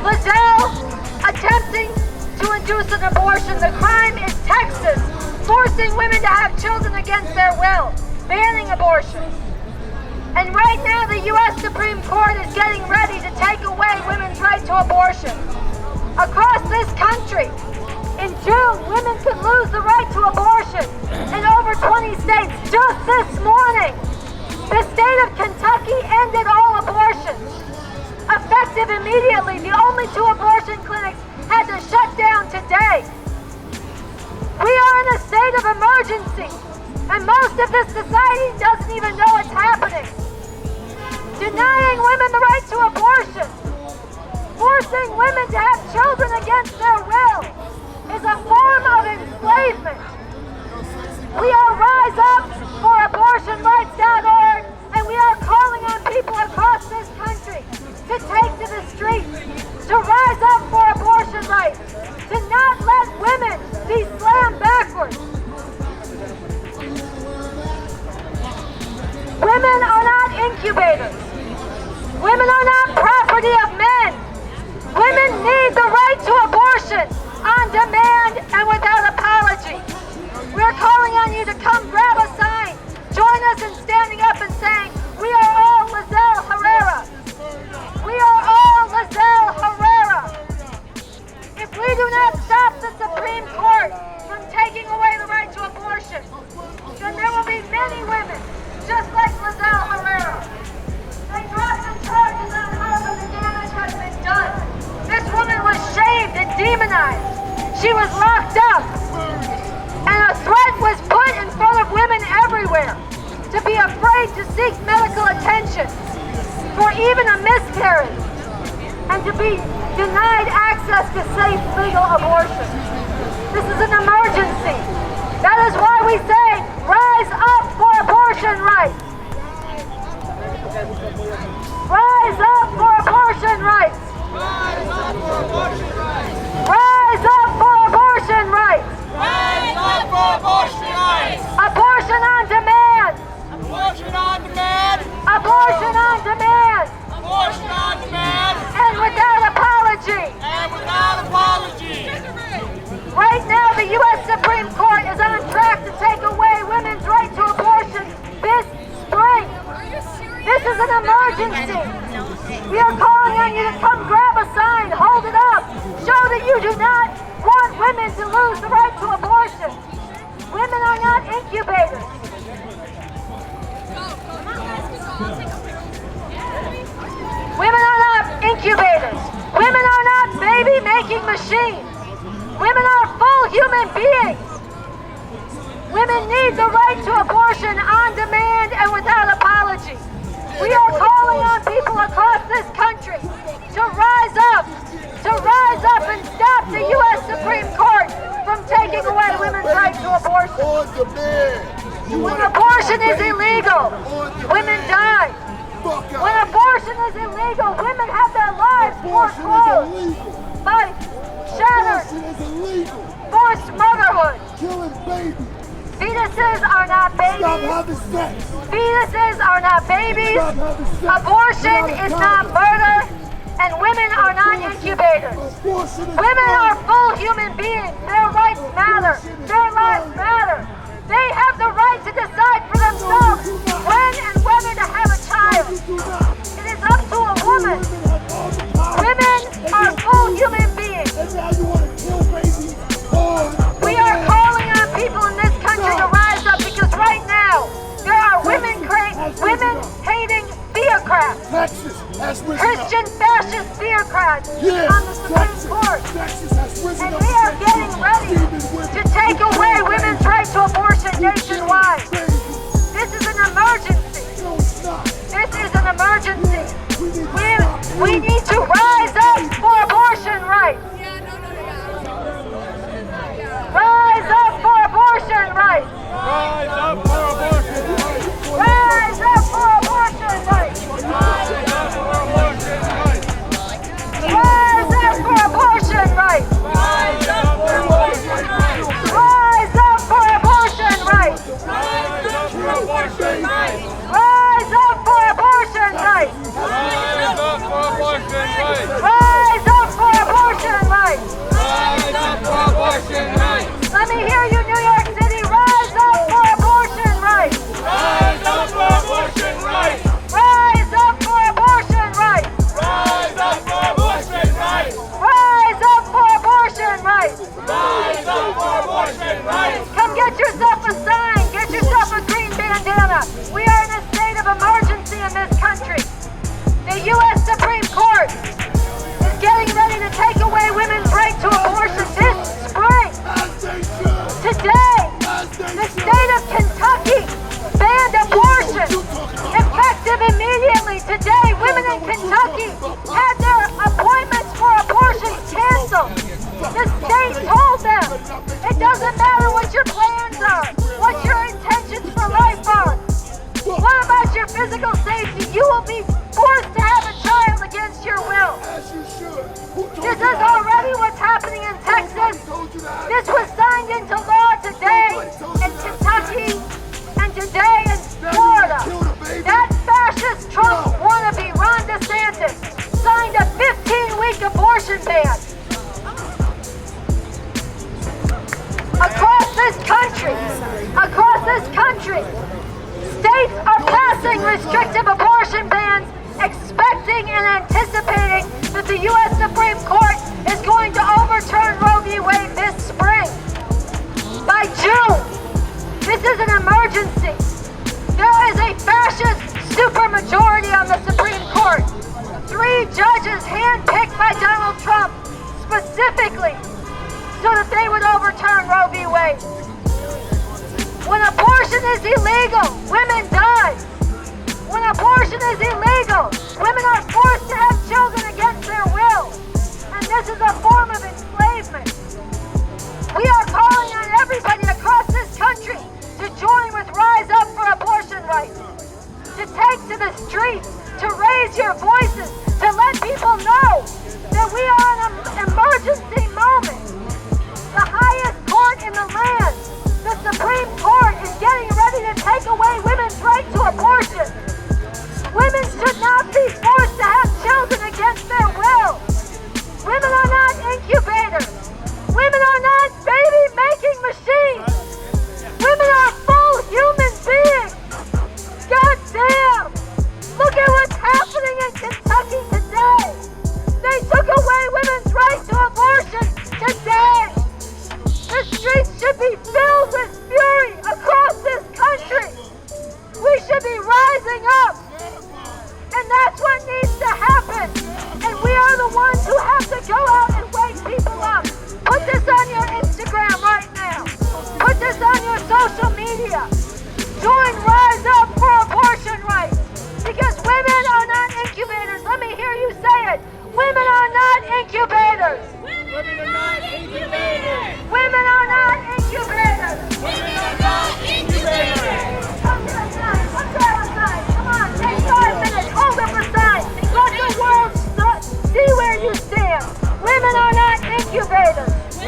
Lizelle attempting to induce an abortion. The crime is Texas, forcing women to have children against their will, banning abortion. And right now the U.S. Supreme Court is getting ready to take away women's right to abortion. Across this country, in June, women could lose the right to abortion in over 20 states. Just this morning, the state of Kentucky ended all abortions. Effective immediately, the only 2 abortion clinics had to shut down today. We are in a state of emergency, and most of this society doesn't even know it's happening. Denying women the right to abortion, forcing women to have children against their will, is a form of enslavement. We are RiseUpForAbortionRights.org, and we are calling on people across this country to take to the streets, to rise up for abortion rights, to not let women be slammed backwards. Women are not incubators. Women are not property of men. Women need the right to abortion on demand and without apology. We're calling on you to come grab a sign. Join us in standing up and saying, "We are all Lizelle Herrera. We are all Lizelle Herrera." If we do not stop the Supreme Court from taking away the right to abortion, then there will be many women just like Lizelle Herrera. They dropped the charges on her, but the damage has been done. This woman was shamed and demonized. She was locked up. And a threat was put in front of women everywhere to be afraid to seek medical attention for even a miscarriage and to be denied access to safe legal abortion. This is an emergency. That is why we say, rise up for abortion rights. Rise up for abortion rights. Rise up for abortion rights. Rise up for abortion rights. Rise up for abortion rights. Abortion on demand. Abortion on demand. Abortion on demand. Abortion on demand. And without apology. And without apology. Right now, the U.S. Supreme Court is on track to take away women's right to abortion this spring. This is an emergency. We are calling on you to come grab a sign, hold it up, show that you do not want women to lose the right to abortion. Women are not incubators. Women are not incubators. Women are not baby-making machines. Women are full human beings. Women need the right to abortion on demand and without apology. We are calling on people across this country to rise up and stop the U.S. Supreme Court from taking away women's right to abortion. When abortion is illegal, women die. When abortion is illegal, women have their lives foreclosed by shattered, forced motherhood. Killing babies. Fetuses are not babies. Stop having sex. Fetuses are not babies. Stop having sex. Abortion is not murder. And women are not incubators. Women are full human beings. Their rights matter. Their lives matter. They have the right to decide for themselves when and whether to have a child. It is up to a woman. Women are full human beings. We are calling on people in this country to rise up because right now there are women-hating theocrats, Christian fascist theocrats on the Supreme Court. And we are getting ready to take away women's right to abortion nationwide. This is an emergency. This is an emergency. We need to rise up for abortion rights. Rise up for abortion rights. Rise up for abortion rights. Rise up for abortion rights. Rise up for abortion rights. Rise up for abortion rights. Rise up for abortion rights. Rise up for abortion rights. Rise up for abortion rights. Rise up for abortion rights. Rise up for abortion rights. Rise up rights. Rise up for abortion rights. Let me hear you, New York City. Rise up for abortion rights. Rise up for abortion rights. Rise up for abortion rights. Rise up for abortion rights. Rise up for abortion rights. Rise up for abortion rights. Come get yourself a sign. Get yourself a green bandana. We are in a state of emergency in this country. The U.S. Supreme Court is getting ready to take away women's right to abortion this spring. As they should. Today, As they the should. state of Kentucky banned abortion. Effective immediately today, women in Kentucky had their appointments for abortion canceled. The state told them, it doesn't matter what your plans are, what your intentions for life are. What about your physical safety? You will be forced to have a child against your will. As you should. Who told This you is that? already what's happening in Texas. Who told you that? This was signed into law today in Kentucky and today in Florida. Kill the baby. That fascist Trump wannabe Ron DeSantis signed a 15-week abortion ban. Across this country, states are passing restrictive abortion bans, expecting and anticipating that the U.S. Supreme Court is going to overturn Roe v. Wade this spring. By June, this is an emergency. There is a fascist supermajority on the Supreme Court. 3 judges handpicked by Donald Trump specifically so that they would overturn Roe v. Wade. When abortion is illegal, women die. When abortion is illegal, women are forced to have children against their will. And this is a form of enslavement. We are calling on everybody across this country to join with Rise Up for Abortion Rights, to take to the streets, to raise your voices, to let people know that we are in an emergency moment. The highest court in the land, the Supreme Court, is getting ready to take away women's right to abortion. Women should not be forced to have children against their will. Women are not incubators. Women are not baby-making machines. Women are full human beings. God damn! Look at what's happening in Kentucky today. They took away women's right to abortion today. The streets should be filled with fury across this country. We should be rising up. And that's what needs to happen. And we are the ones who have to go out and wake people up. Put this on your Instagram right now. Put this on your social media. Join Rise Up for Abortion Rights. Because women are not incubators. Let me hear you say it. Women are not incubators. Women are not incubators. Women are not incubators. Women are not incubators. Come to the sign. Come to our sign. Come on, take 5 minutes. Hold up a sign. Let the world see where you stand. Women are not incubators. No.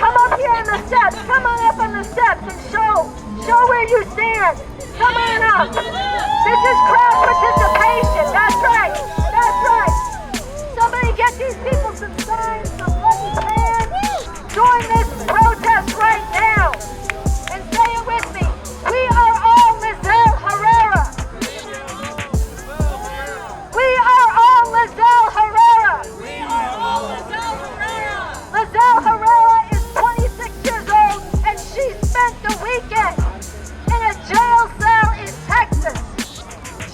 Come up here on the steps. Come on up on the steps and show where you stand. Come on up. This is crowd participation. That's right. That's right. Somebody get these people some signs, some bloody pans. Join this protest right now. And say it with me. We are all Lizelle Herrera. We are all Lizelle Herrera. Lizelle Herrera is 26 years old and she spent the weekend in a jail cell in Texas.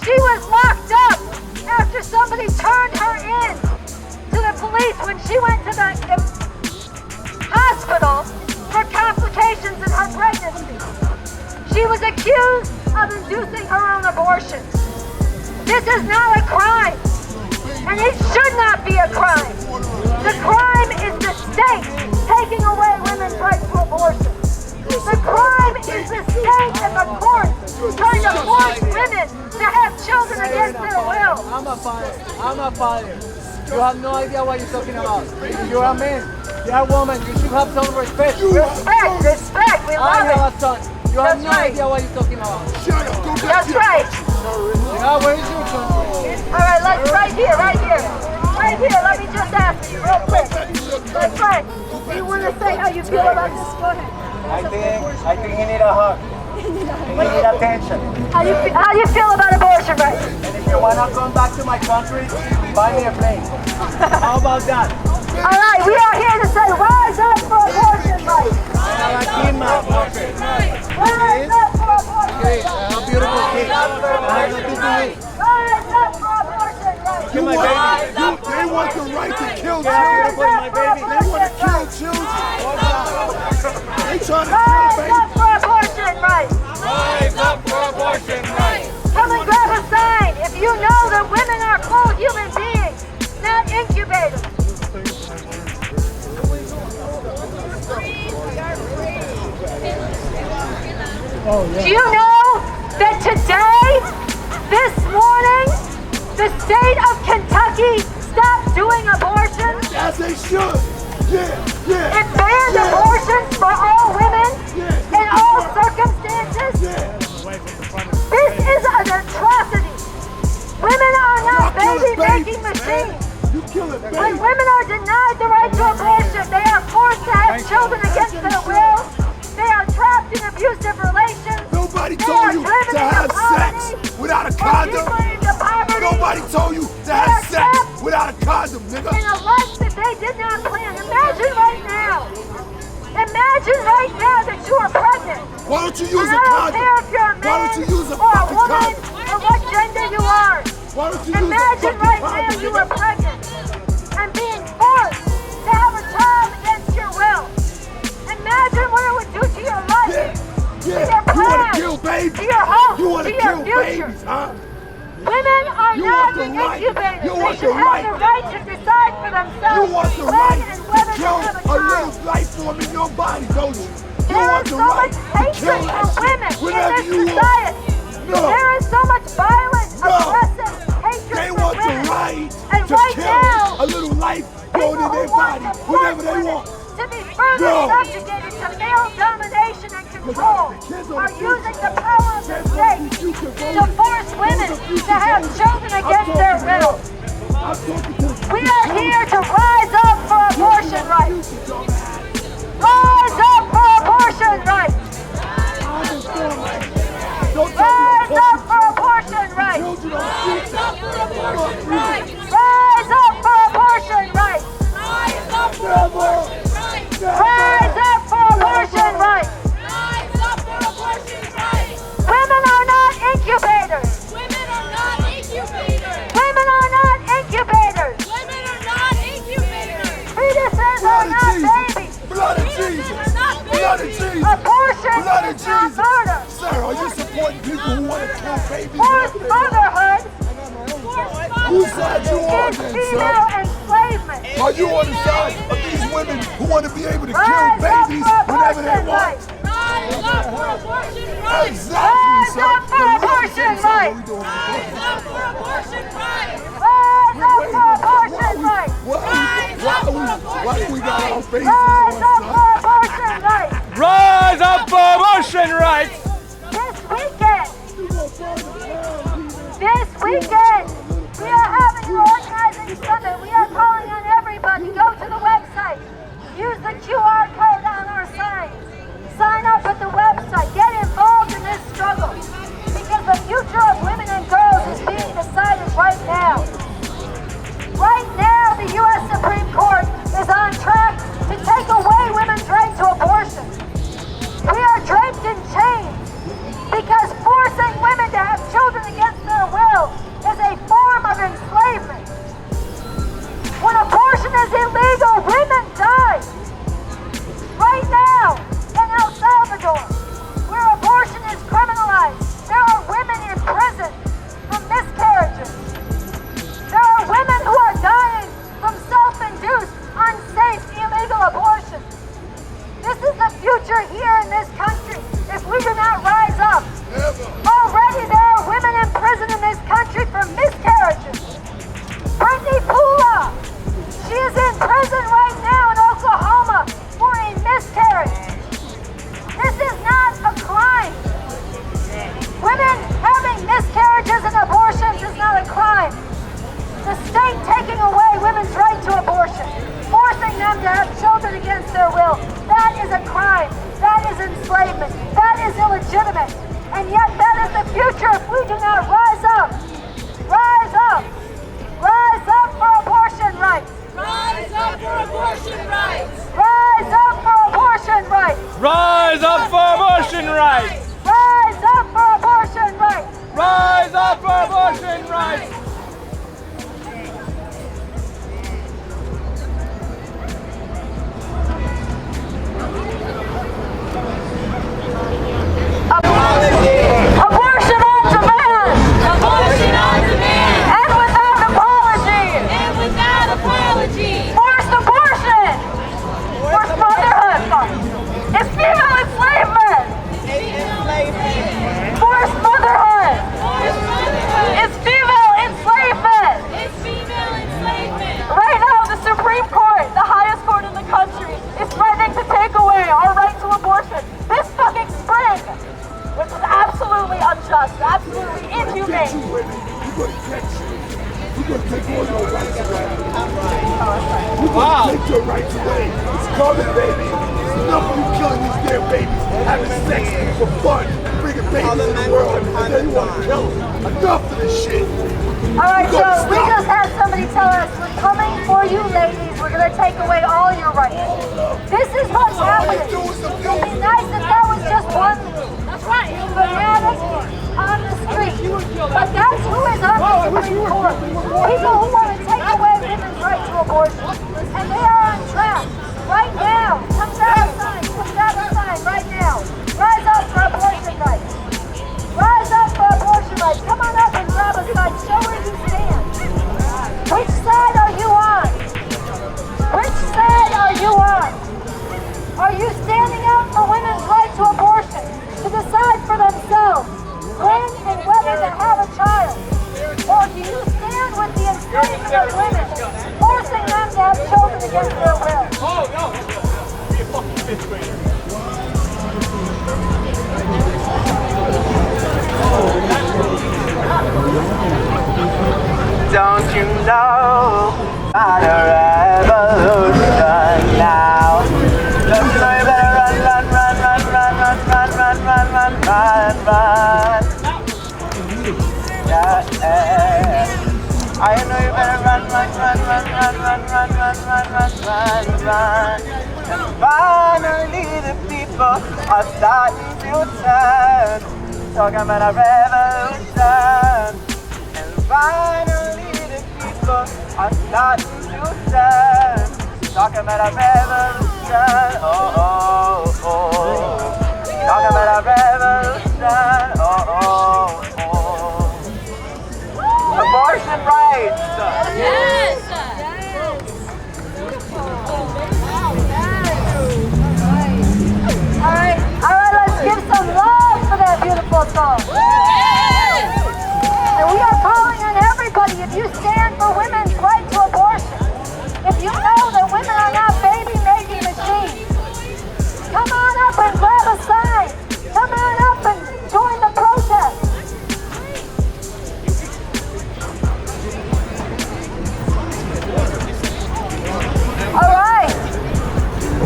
She was locked up after somebody turned her in to the police when she went to the hospital for complications in her pregnancy. She was accused of inducing her own abortion. This is not a crime, and it should not be a crime. The crime is the state taking away women's right to abortion. The crime is the state and the courts trying to force women to have children against their will. I'm a father. You have no idea what you're talking about. You're a man. You're a woman. You should have some respect. Respect, we I love have it. a son. You have That's no right. idea what you're talking about. Shut up. Go back That's to your right. Yeah, where is your country? All right, let's right here. Right here, let me just ask you real quick. want to say how you feel about this? Go ahead. I think he need a hug. He need attention. How do you feel about abortion rights? And if you wanna come back to my country, buy me a plane. How about that? All right, we are here to say rise up for abortion rights. Rise up for abortion rights. A beautiful kid. Rise up for abortion rights. Kill my baby. They want the right to kill Rise children. up for They want abortion to kill rights. children. They trying to Rise kill up babies. for abortion rights. Rise up for abortion rights. Come and grab a sign if you know that women are full human beings, not incubators. Do you know that today, this morning, the state of Kentucky stopped doing abortions? As they should. Yeah. It banned abortions for all women in all circumstances. This is an atrocity. Women are not baby-making machines. You killing When babies. women are denied the right to abortion, they are forced to have children against their will. They are trapped in abusive relations. Nobody They told are you driven to into have sex poverty without a and condom. deeper into poverty. Nobody told you to have sex without a condom, nigga. In a life that they did not plan. Imagine right now. Imagine right now that you are pregnant. Why don't you use And a I don't condom? care if you're a Why man don't you use a or a fucking woman condom? or what gender you are. Why don't you use a Imagine fucking right now condom, you nigga? are pregnant and being forced to have a child against your will. Imagine what it would do to your life, Yeah. your You want plans, to kill babies? to your hopes, You want to to your kill future. babies, huh? Women are You not want the right. incubators. You They want should the have right. the right to decide for You themselves want the when right and to whether to kill have a a child. little life form in your body, don't you? You There want is the so right much to hatred kill for that shit women in whenever this you want. society. No. There is so much violent, No. aggressive hatred They for want the women. right And to right kill now, a little life people going in who their want body to force whenever they women want. to be further No. subjugated to male domination and control Kids are are the future. using the power of the Kids are state the future to voters. force women Those are future to have voters. children I'm against their talking will. to them. I'm talking to the We are here to rise up for abortion rights. Rise up for abortion rights. Don't tell me Rise don't up for abortion rights. children on streets. Rise up for abortion rights. Never. Rise up for abortion rights. Women are not incubators. Women are not incubators. Fetuses are not babies. Blood of Jesus. Blood of Jesus. Abortion Blood of is not Jesus. murder. Sir, are you supporting people who want to kill babies? Forced motherhood Whose side you on is then, female sir? enslavement. Are you on the side of these women who want to be able to kill Rise up babies for whenever they abortion want? rights. Exactly, Rise sir. up for abortion rights. Rise up for abortion rights. Why do we got our faces Rise on, up son? for abortion rights. Rise up for abortion rights. This weekend, we are having an organizing summit. We are calling on everybody. Go to the website. Use the QR code on our signs. Sign up at the website. Get involved in this struggle. Because the future of women and girls is being decided right now. Right now, the U.S. Supreme Court is on track to take away women's right to abortion. We are draped in chains because forcing women to have children against their will is a form of enslavement. When abortion is illegal, women die. Right now, in El Salvador, where abortion is criminalized, there are women in prison from miscarriages. There are women who are dying from self-induced, unsafe, illegal abortion. This is the future here in this country if we do not rise up. Already there are women in prison in this country for miscarriages. Brittany Pula, she is in prison right against their will. That is a crime. That is enslavement. That is illegitimate. And yet that is the future if we do not rise up. Rise up. Rise up for abortion rights. Rise up for abortion rights. Rise up for abortion rights. Rise up for abortion rights. Rise up for abortion rights. Rise up for abortion rights. Abortion on demand. Abortion on demand. And without apology. And without apology. Forced abortion. Forced motherhood. It's female enslavement. Forced motherhood. Forced motherhood. It's female enslavement. It's female enslavement. Right now, the Supreme Court, the highest court in the country, is threatening to take away our right to abortion this fucking spring, which is absolutely unjust, absolutely inhumane. We're gonna get you. We're gonna take all your rights away. We're gonna take your rights away. It's coming, baby. It's enough of you killing these damn babies, having sex for fun, bringing babies in the world, and then you want to kill them. Enough of this shit. Alright, so we just had somebody tell us, we're coming for you ladies, we're gonna take away all your rights. This is what's happening. It would be nice if that was just one fanatic on the street. But that's who is on the Supreme Court. People who want to take away women's right to abortion. And they are on track. Right now. Come outside right now. Rise up for abortion rights. Rise up for abortion rights. Come on up and grab a side. Show where you stand. Which side are you on? Which side are you on? Are you standing up for women's right to abortion, to decide for themselves when and whether to have a child? Or do you stand with the enslavement of women, forcing them to have children against their will? Oh, no. Be a fucking fifth grader. Don't you know about a revolution now? Just know you better run, run, run, run, run, run, run, run, run, run, run, run. Yeah. I know you better run, run, run, run, run, run, run, run, run, run, run, run. And finally the people are starting to turn. Talking about a revolution. And finally the people are starting to turn. Talking about a revolution. Oh, oh, oh. Talking about a revolution. Oh, oh, oh. Abortion rights. Yes. Alright, let's give some love for that beautiful song. And we are calling on everybody, if you stand for women's right to abortion, if you know that women are not baby-making machines, come on up and grab a sign. Come on up and join the protest. Alright.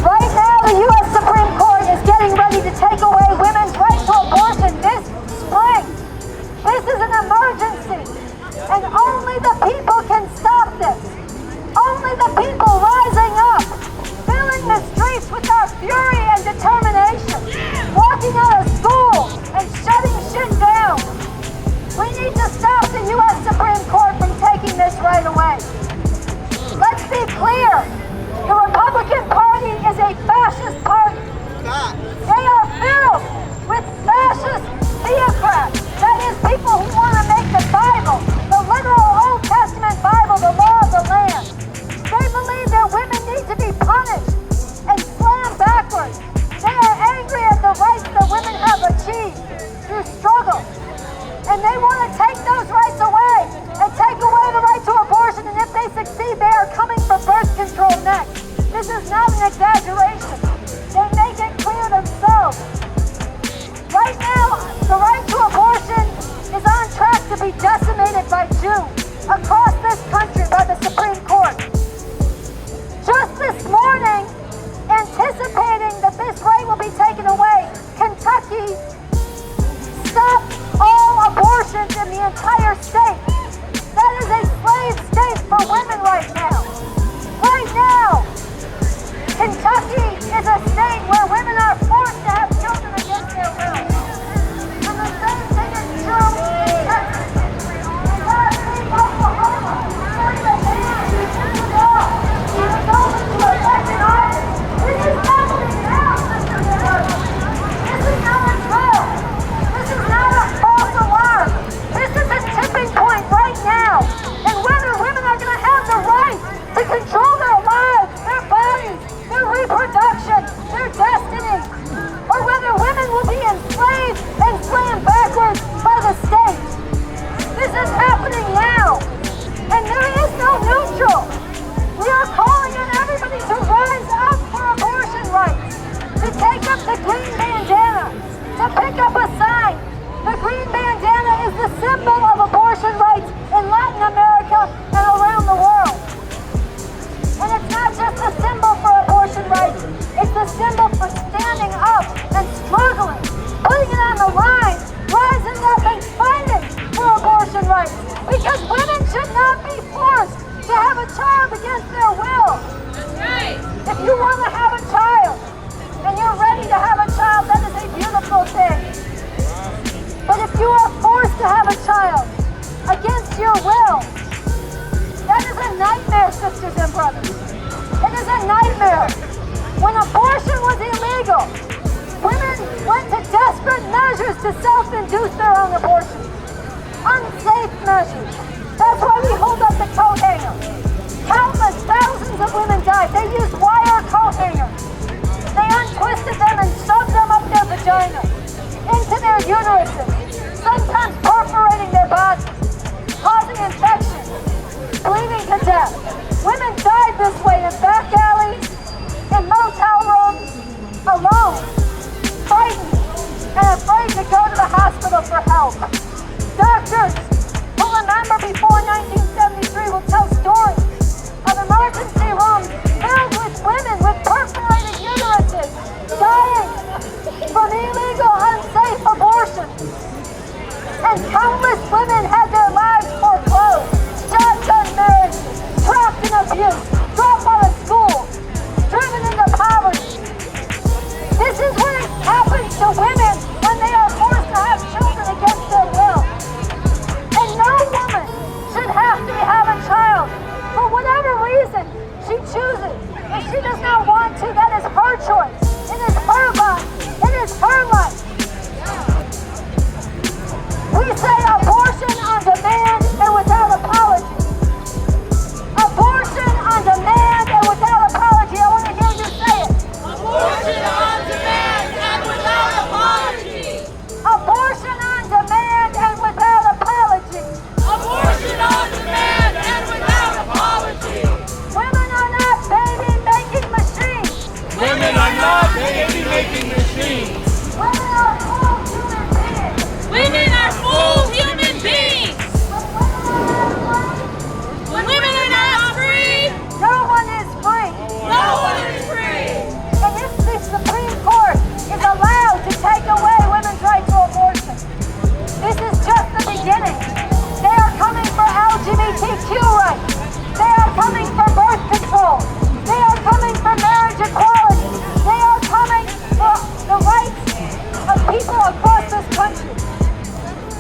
Right now, the U.S. Supreme Court is getting ready to take away women's right to abortion this spring. This is an emergency, and only the people can stop this. Only the people rising up, filling the streets with our fury and determination, walking out of school and shutting shit down. We need to stop the U.S. Supreme Court from taking this right away. Let's be clear. The Republican Party is a fascist party. They are filled with fascist theocrats. That is, people who want to make the Bible, the literal Old Testament Bible, the law of the land. They believe that women need to be punished and slammed backwards. They are angry at the rights that women have achieved through struggle. And they want to take those rights away and take away the right to abortion. And if they succeed, they are coming for birth control next. This is not an exaggeration. They make it clear themselves. Right now, the right to abortion is on against their will. That's right. If you want to have a child, and you're ready to have a child, that is a beautiful thing. But if you are forced to have a child against your will, that is a nightmare, sisters and brothers. It is a nightmare. When abortion was illegal, women went to desperate measures to self-induce their own abortion. Unsafe measures. That's why we hold up the coat hanger. Countless thousands of women died. They used wire coat hangers. They untwisted them and shoved them up their vagina, into their uteruses, sometimes perforating their bodies, causing infections, bleeding to death. Women died this way in back alleys, in motel rooms, alone, frightened, and afraid to go to the hospital for help. Doctors who remember before 1973 will tell stories of emergency rooms filled with women with perforated uteruses dying from illegal, unsafe abortions. And countless women had their lives foreclosed, shotgun marriages, trapped in abuse, dropped out of school, driven into poverty. This is what happens to women when they are forced to have children against their will. And no woman should have to have a child for whatever reason she chooses. If she does not want to, that is her choice. It is her body. It is her life. We say abortion on demand and without apology. Abortion on demand and without apology. I want to hear you say it. Abortion on demand and without apology. Abortion on demand and without apology. Abortion on demand and without apology. Women are not baby-making machines. Women are not baby-making machines. Women are full human beings. Women are full human beings. When women are not free, When women are not free, no one is free. no one is free. And if the Supreme Court is allowed to take away women's right to abortion, this is just the beginning. They are coming for LGBTQ rights. They are coming for birth control. They are coming for marriage equality. They are coming for the rights of people across this country.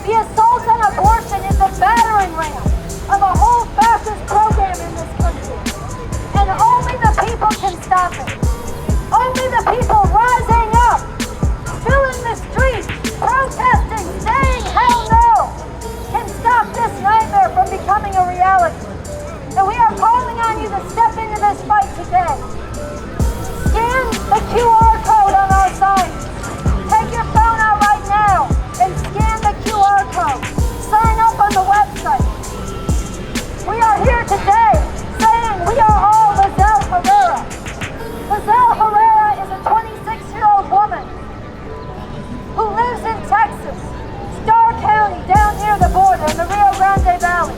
The assault on abortion is the battering ram of a whole fascist program in this country. And only the people can stop it. Only the people rising up, filling the streets, protesting, saying hell no, can stop this nightmare from becoming a reality. And we are calling on you to step into this fight today. Scan the QR code on our signs. Take your phone out right now and scan the QR code. Sign up on the website. We are here today saying we are all Lizelle Herrera. Lizelle Herrera is a 26-year-old woman who lives in Texas, Starr County, down near the border in the Rio Grande Valley.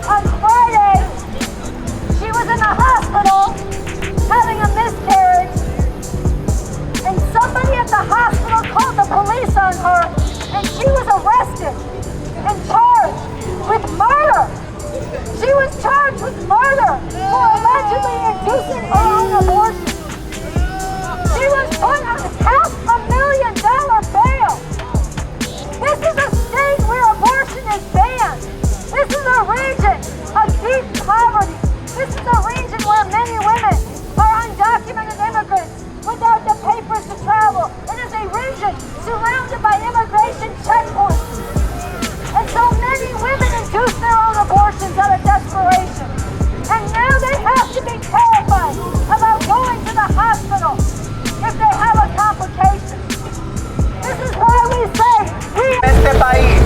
On Friday, she was in the hospital having a miscarriage, and somebody at the hospital called the police on her, and she was arrested and charged with murder. She was charged with murder for allegedly inducing her own abortion. She was put on $500,000 bail. This is a state where abortion is banned. This is a region of deep poverty. This is a region where many women are undocumented immigrants without the papers to travel. It is a region surrounded by immigration checkpoints. And so many women induce their own abortions out of desperation. And now they have to be terrified about going to the hospital if they have a complication. This is why we say we... Este país,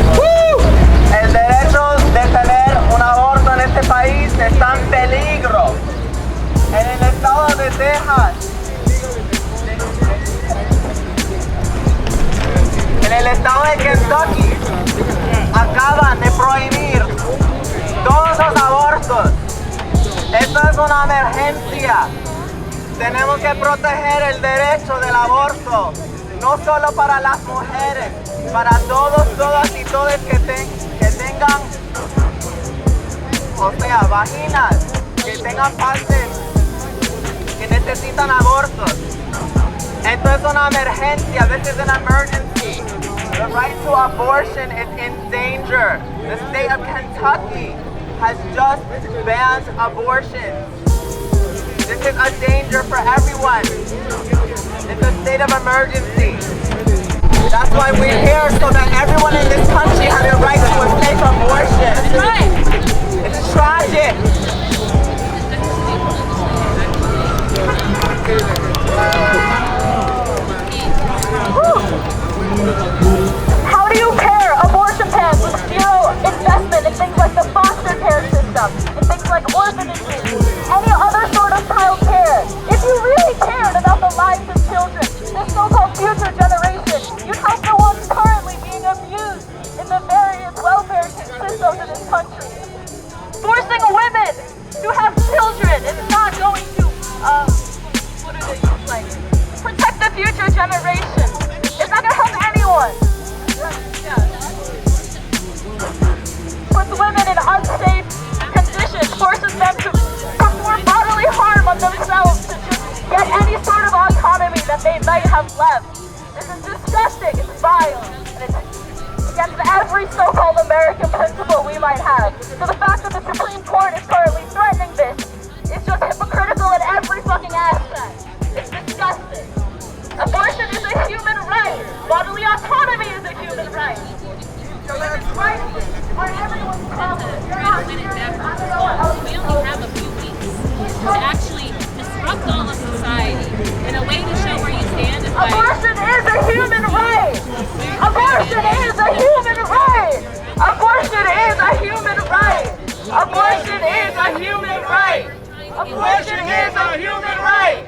el derecho de tener un aborto en este país está en peligro. En el estado de Texas, en el estado de Kentucky, acaban de prohibir todos los abortos. Esto es una emergencia. Tenemos que proteger el derecho del aborto, no solo para las mujeres, para todos, todas y todos que tengan, o sea, vaginas, que que tengan partes que necesitan abortos. Esto es una emergencia. This is an emergency. The right to abortion is in danger. The state of Kentucky has just banned abortion. This is a danger for everyone. It's a state of emergency. That's why we're here, so that everyone in this country has a right to a safe abortion. That's right. It's tragic. How do you pair abortion bans with zero investment in things like the foster care system, in things like orphanages, any other sort of child care? If you really cared about the lives of children, this so-called future generation, you'd help the ones currently being abused in the various welfare systems in this country. Forcing women to have children is not going to, protect the future generation. It's not going to help anyone. Puts women in unsafe conditions, forces them to perform bodily harm on themselves to just get any sort of autonomy that they might have left. This is disgusting, it's vile, and it's against every so-called American principle we might have. So the fact that the Supreme Court is currently threatening this is just hypocritical in every fucking aspect. It's disgusting. Abortion is a human right. Bodily autonomy is a human right. Women's rights are everyone's problem. You're not serious. I don't know what else We only have a few weeks to actually disrupt all of society in a way to show where you stand. Is by abortion is a human right. Abortion is a human right. Abortion is a human right. Abortion is a human right. Abortion is a human right.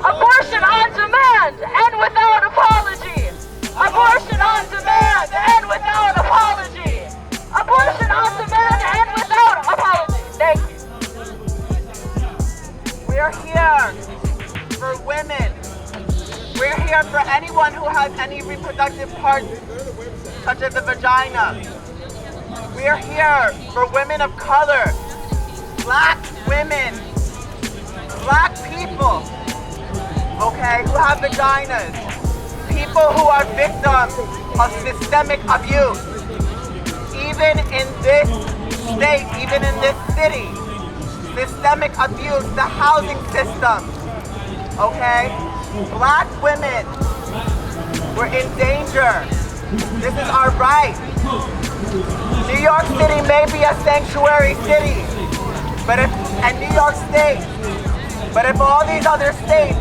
Abortion on demand and without apology. Abortion on demand and without apology. Abortion on demand and without apology. Thank you. We are here for women. We're here for anyone who has any reproductive parts, such as the vagina. We are here for women of color, black women, black people, okay, who have vaginas, people who are victims of systemic abuse. Even in this state, even in this city, systemic abuse, the housing system, okay? Black women, we're in danger. This is our right. New York City may be a sanctuary city, and New York State, but if all these other states,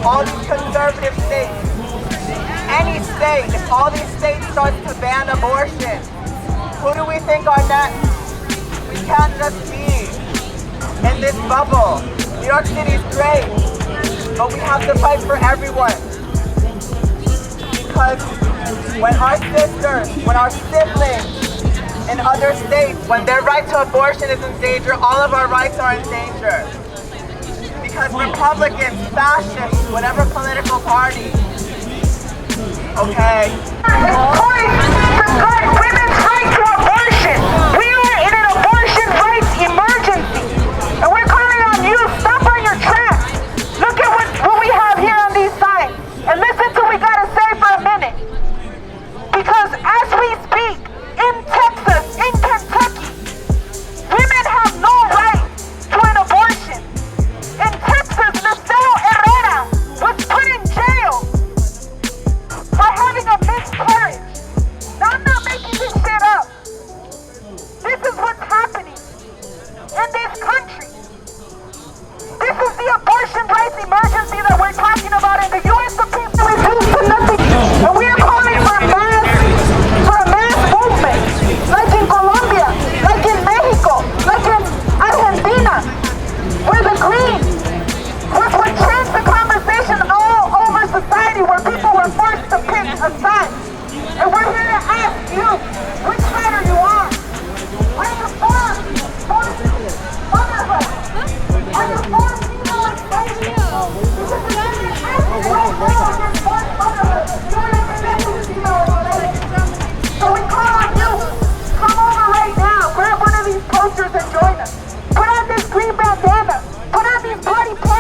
all these conservative states, any state, if all these states start to ban abortion, who do we think are next? We can't just be in this bubble. New York City is great, but we have to fight for everyone. Because when our sisters, when our siblings in other states, when their right to abortion is in danger, all of our rights are in danger. Because Republicans, fascists, whatever political party, okay? It's point to gut women's right to abortion. We are in an abortion rights emergency. And we're calling on you, stop on your tracks. Look at what we have here on these signs. And listen to what we gotta say for a minute. Because as we speak, in Texas, in Kentucky, women have no right to an abortion. In Texas, Lucero Herrera was put in jail for having a miscarriage. Now, I'm not making this shit up.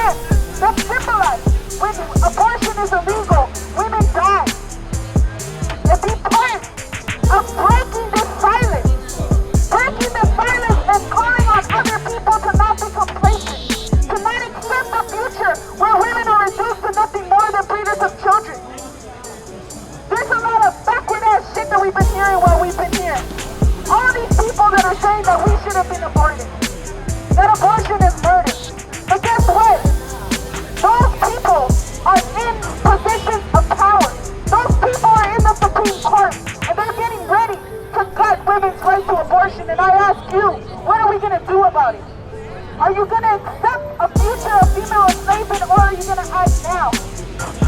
chant that symbolize when abortion is illegal, women die. And be part of breaking this silence. Breaking the silence and calling on other people to not be complacent. To not accept a future where women are reduced to nothing more than breeders of children. There's a lot of backward ass shit that we've been hearing while we've been here. All these people that are saying that we should have been aborted. That abortion is murder. But guess what? Those people are in positions of power. Those people are in the Supreme Court. And they're getting ready to gut women's right to abortion. And I ask you, what are we going to do about it? Are you going to accept a future of female enslavement, or are you going to act now?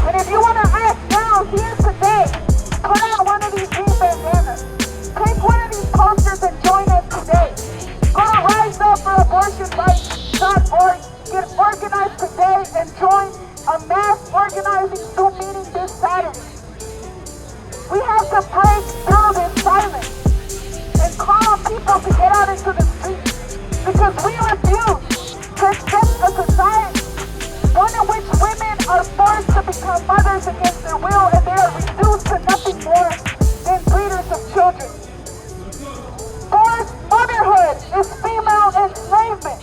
And if you want to act now, here today, put on one of these green bandanas. Take one of these posters and join us today. Go to riseuporabortionrights.org. Get organized today and join a mass organizing Zoom meeting this Saturday. We have to break through this silence and call on people to get out into the streets, because we refuse to accept a society, one in which women are forced to become mothers against their will, and they are reduced to nothing more than breeders of children. Forced motherhood is female enslavement.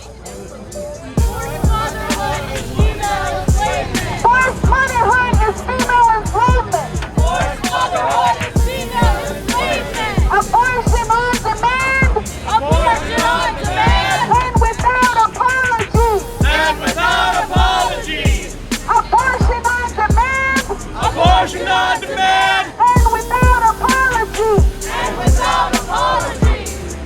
Forced motherhood is female enslavement. Forced motherhood is female enslavement. Forced motherhood is female enslavement. Abortion on demand. Abortion on demand. And without apology. And without apology. Abortion on demand. Abortion on demand. And without apology. And without apology.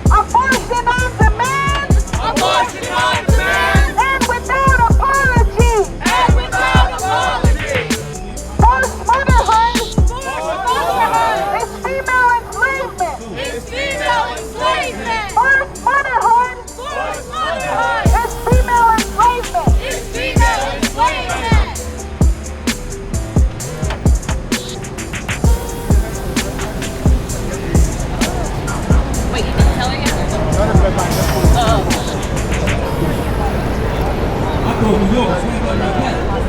Abortion on demand. Abortion on demand. And without apology. And without apology. Forced motherhood Forced motherhood is female enslavement. is female enslavement. Forced motherhood Forced motherhood is female enslavement. is female enslavement. Wait, you didn't tell her yet? Oh. I go to New York, it's like that.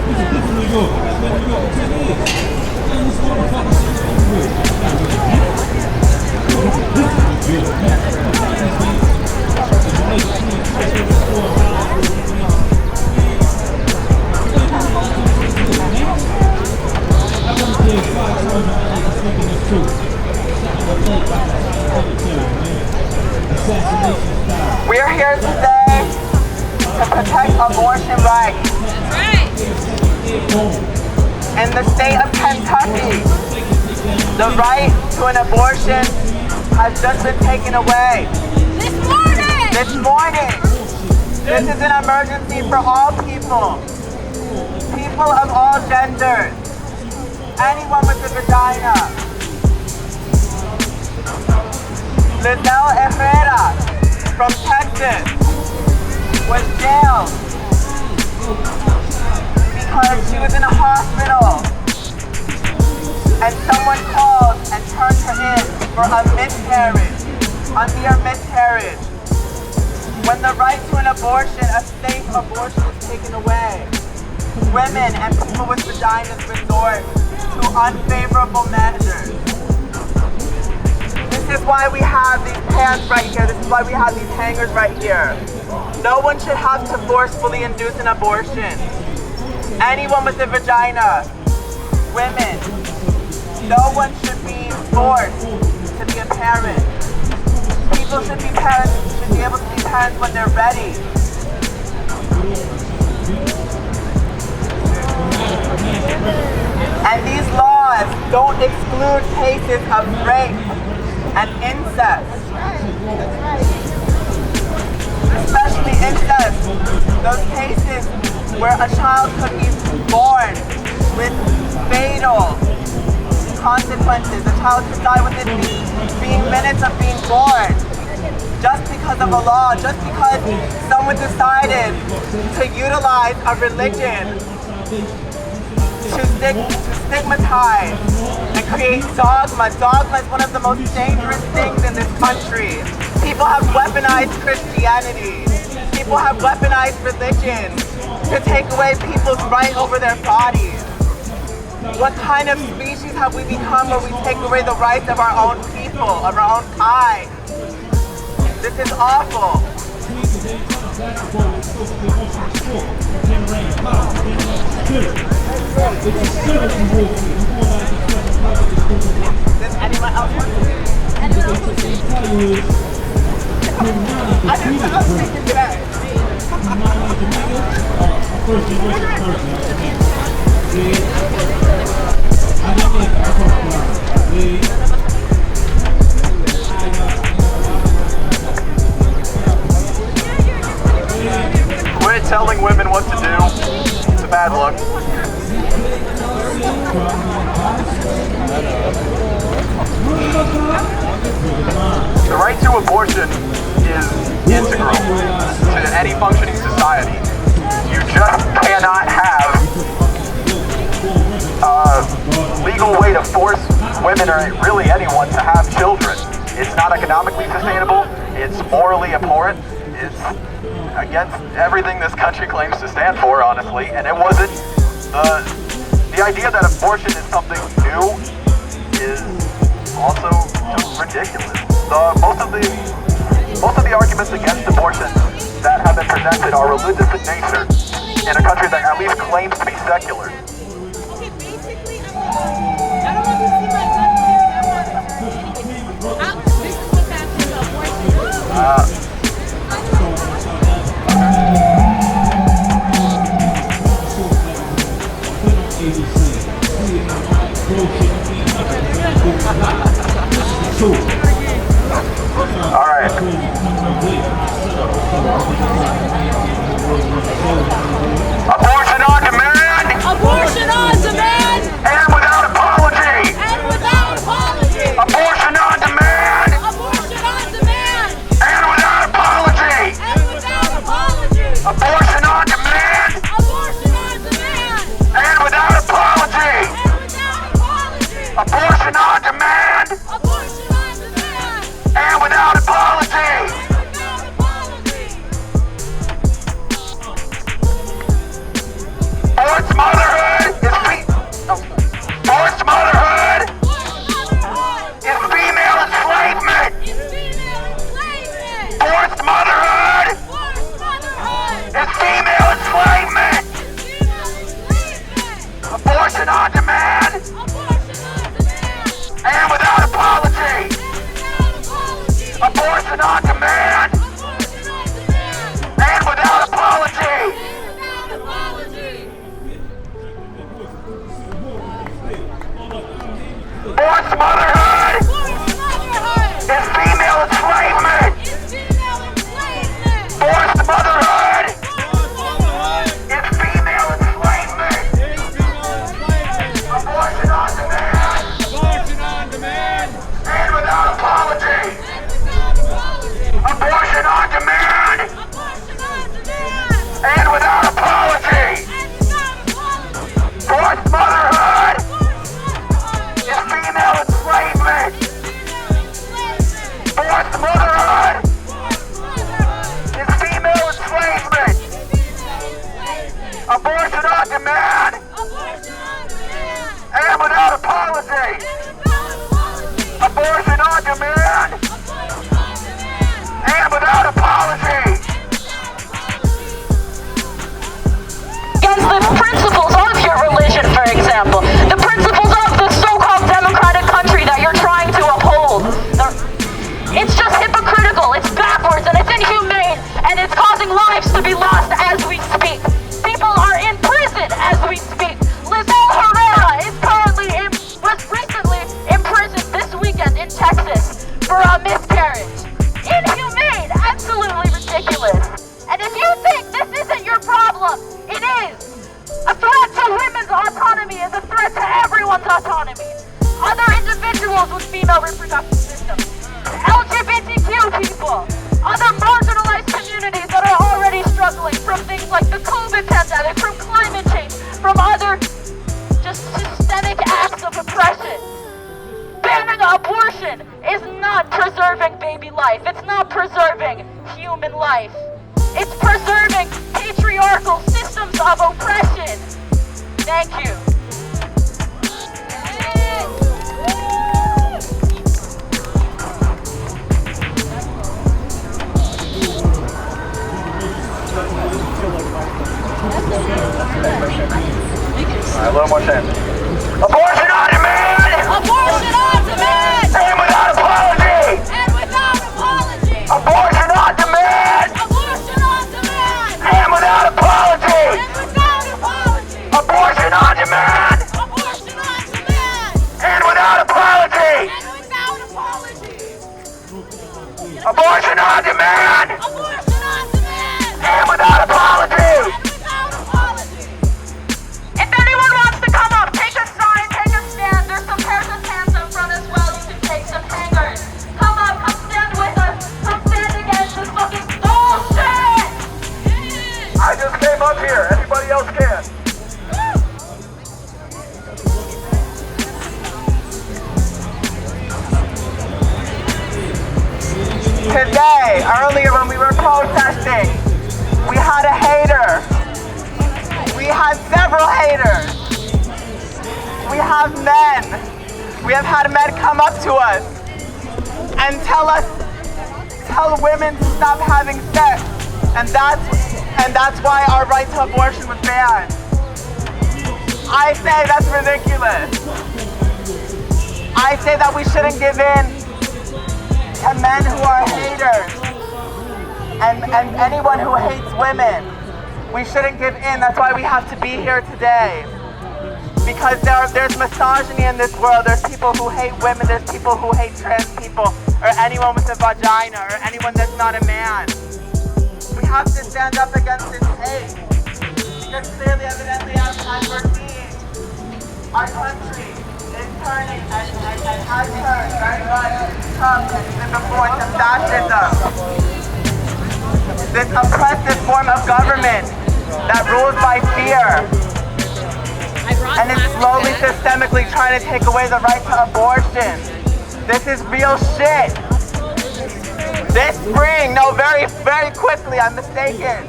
This is New York. That's where New York 10 is. And this motherfucker shit is real. We're here today to protect abortion rights. That's right. In the state of Kentucky, the right to an abortion has just been taken away. This morning. This morning, this is an emergency for all people. People of all genders. Anyone with a vagina. Lizelle Herrera from Texas was jailed because she was in a hospital and someone called and turned her in for a miscarriage, a mere miscarriage. When the right to an abortion, a safe abortion, is taken away, women and people with vaginas resort to unfavorable measures. This is why we have these pants right here. This is why we have these hangers right here. No one should have to forcefully induce an abortion. Anyone with a vagina, women, no one should be forced to be a parent. People should be parents, should be able to be parents when they're ready. And these laws don't exclude cases of rape and incest. Especially incest, those cases where a child could be born with fatal consequences. A child could die within being minutes of being born. Just because of a law, just because someone decided to utilize a religion to stigmatize and create dogma. Dogma is one of the most dangerous things in this country. People have weaponized Christianity. People have weaponized religion to take away people's right over their bodies. What kind of species have we become where we take away the rights of our own people, of our own kind? This is awful. Does anyone else want to say? I didn't know I was speaking today. Quit telling women what to do. It's a bad look. The right to abortion is integral to any functioning society. You just cannot have a legal way to force women or really anyone to have children. It's not economically sustainable. It's morally abhorrent. It's against everything this country claims to stand for, honestly. And it wasn't the idea that abortion is something new is also just ridiculous. Most of the arguments against abortion that have been presented are religious in nature in a country that at least claims to be secular. Okay, basically, I don't want to see my gun here. I don't want to see anything. This is what's happening to abortion. All right. Abortion on demand. Abortion on demand. And without apology. And without apology. Abortion on demand. Abortion on demand. And without apology. And without apology. Abortion on demand. Abortion on demand. And without apology. And without apology. Abortion on demand. Abortion on demand. And without apology. Without apology. Forced motherhood Forced motherhood is female enslavement. It's female enslavement. Forced motherhood Forced motherhood. is female enslavement. It's female enslavement. Abortion on demand. Abortion on demand. And without apology. And without apology. Abortion on demand. Abortion on demand. And without apology. Without apology. Forced motherhood Forced motherhood. is female enslavement. It's female enslavement. Forced motherhood Forced motherhood. is female enslavement. Abortion on demand. Abortion on demand. And without apology. Without apology. Abortion on demand. Abortion on demand. And without apology. And without apology. Forced motherhood Forced motherhood. is female enslavement. It's female enslavement. Forced motherhood Forced motherhood. is female enslavement. It's female enslavement. Abortion on demand. Abortion on demand. And without apology. And without apology. Abortion on demand. Abortion on demand. And without apology. Against the principles of your religion, for example, the principles of the so-called democratic country that you're trying to uphold. It's just hypocritical, it's backwards, and it's inhumane, and it's causing lives to be lost as we speak. People are in prison as we speak. Lizelle Herrera was recently imprisoned this weekend in Texas for a miscarriage. Inhumane, absolutely ridiculous. And if you think this isn't your problem, it is. A threat to women's autonomy is a threat to everyone's autonomy. Other individuals with female reproductive systems, LGBTQ people, other marginalized communities that are already struggling from things like the COVID pandemic, from climate change, from other just systemic acts of oppression. Banning abortion is not preserving baby life. It's not preserving human life. It's preserving patriarchal systems of oppression. Thank you. All right, a little more chance. Abortion on demand! Abortion on demand! And without apology! And without apology! Abortion on demand! Abortion on demand! And without apology! And without apology! Abortion on demand! Abortion on demand! And without apology! And without apology! Abortion on demand! Abortion on demand! And without apology! And without apology! If anyone wants to come up, take a sign, take a stand. There's some pairs of hands up front as well. You can take some hangers. Come up, come stand with us. Come stand against this fucking bullshit! I just came up here. Everybody else can. Today, earlier when we were protesting, we had a hater. We had several haters. We have men. We have had men come up to us and tell women to stop having sex. And that's why our right to abortion was banned. I say that's ridiculous. I say that we shouldn't give in to men who are haters and anyone who hates women. We shouldn't give in. That's why we have to be here today. Because there's misogyny in this world. There's people who hate women. There's people who hate trans people or anyone with a vagina or anyone that's not a man. We have to stand up against this hate. Because clearly, evidently, as we're seeing, our country is turning and has turned very much Trump and even before to fascism. This oppressive form of government that rules by fear. And it's slowly, systemically trying to take away the right to abortion. This is real shit. This spring, no, very, very quickly, I'm mistaken.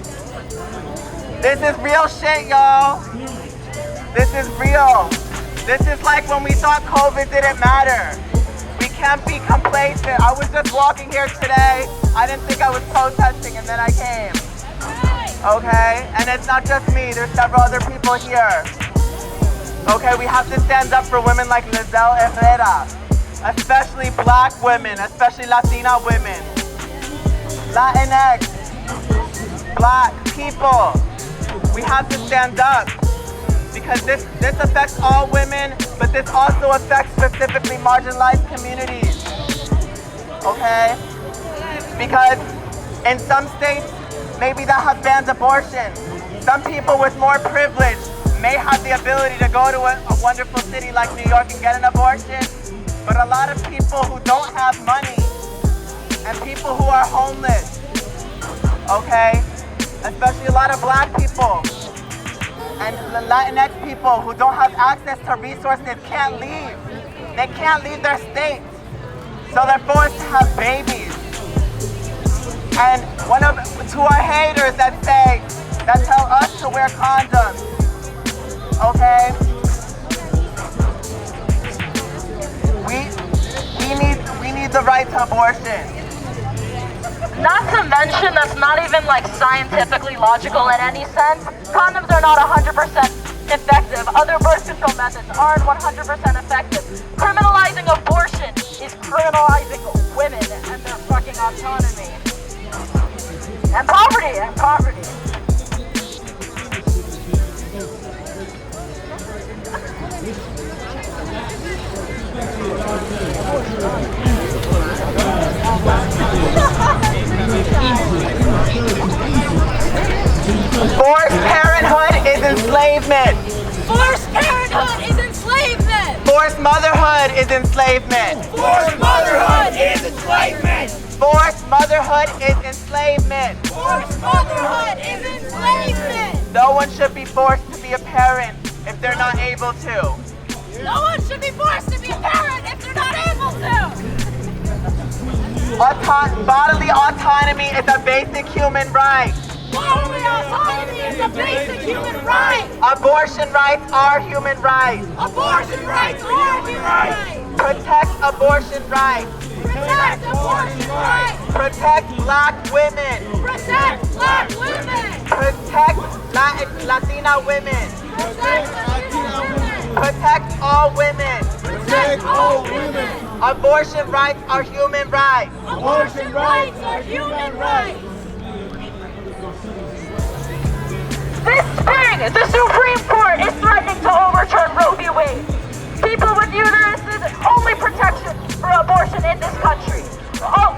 This is real shit, y'all. This is real. This is like when we thought COVID didn't matter. We can't be complacent. I was just walking here today. I didn't think I was protesting and then I came. Okay? And it's not just me. There's several other people here. Okay, we have to stand up for women like Lizelle Herrera. Especially black women, especially Latina women. Latinx. Black people. We have to stand up. Because this affects all women, but this also affects specifically marginalized communities. Okay? Because in some states, maybe that have banned abortion. Some people with more privilege may have the ability to go to a wonderful city like New York and get an abortion. But a lot of people who don't have money and people who are homeless, okay? Especially a lot of black people and Latinx people who don't have access to resources can't leave. They can't leave their state. So they're forced to have babies. And to our haters that tell us to wear condoms, okay? We need the right to abortion. Not to mention, that's not even like scientifically logical in any sense. Condoms are not 100% effective. Other birth control methods aren't 100% effective. Criminalizing abortion is criminalizing women and their fucking autonomy. And poverty. Forced parenthood is enslavement. Forced parenthood is enslavement. Forced motherhood is enslavement. Forced motherhood is enslavement. Forced motherhood is enslavement. Forced motherhood is enslavement. No one should be forced to be a parent if they're not able to. No one should be forced to be a parent if they're not able to. Bodily autonomy is a basic human right. Bodily autonomy is a basic human right. Abortion rights are human rights. Abortion rights are human rights. Protect abortion rights. Protect abortion rights. Protect black women. Protect black women. Protect Latina women. Protect Latina women. Protect all women. Protect all women. Abortion rights are human rights. Abortion rights are human rights. This spring, the Supreme Court is threatening to overturn Roe v. Wade. People with uteruses only protection for abortion in this country.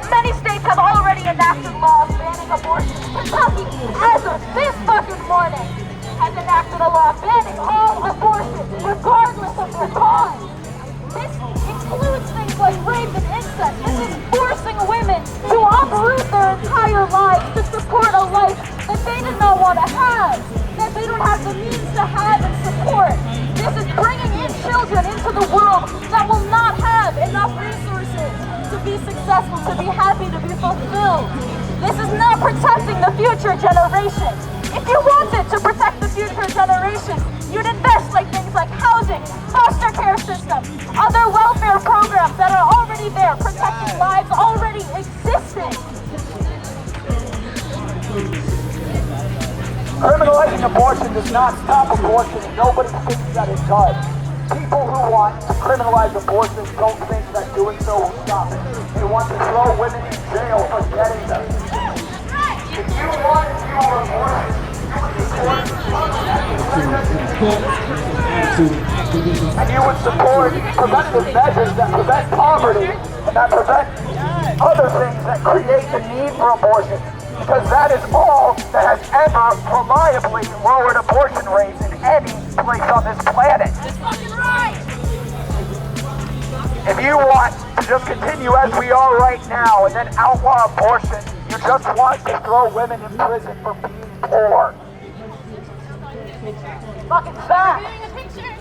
Many states have already enacted laws banning abortion. Kentucky, as of this fucking morning, has enacted a law banning all abortion, regardless of their cause. This includes things like rape and incest. This is forcing women to uproot their entire lives to support a life that they did not want to have, that they don't have the means to have and support. This is bringing in children into the world that will not have enough resources to be successful, to be happy, to be fulfilled. This is not protecting the future generation. If you wanted to protect the future generation, you'd invest like things like housing, foster care systems, other welfare programs that are already there, protecting lives already existing. Criminalizing abortion does not stop abortion, and nobody thinks that it does. People who want to criminalize abortion don't think that doing so will stop it. They want to throw women in jail for getting them. If you want fewer abortions, and you would support preventative measures that prevent poverty and that prevent other things that create the need for abortion. Because that is all that has ever reliably lowered abortion rates in any place on this planet. That's fucking right. If you want to just continue as we are right now and then outlaw abortion, you just want to throw women in prison for being poor. Fucking fact. Getting a picture.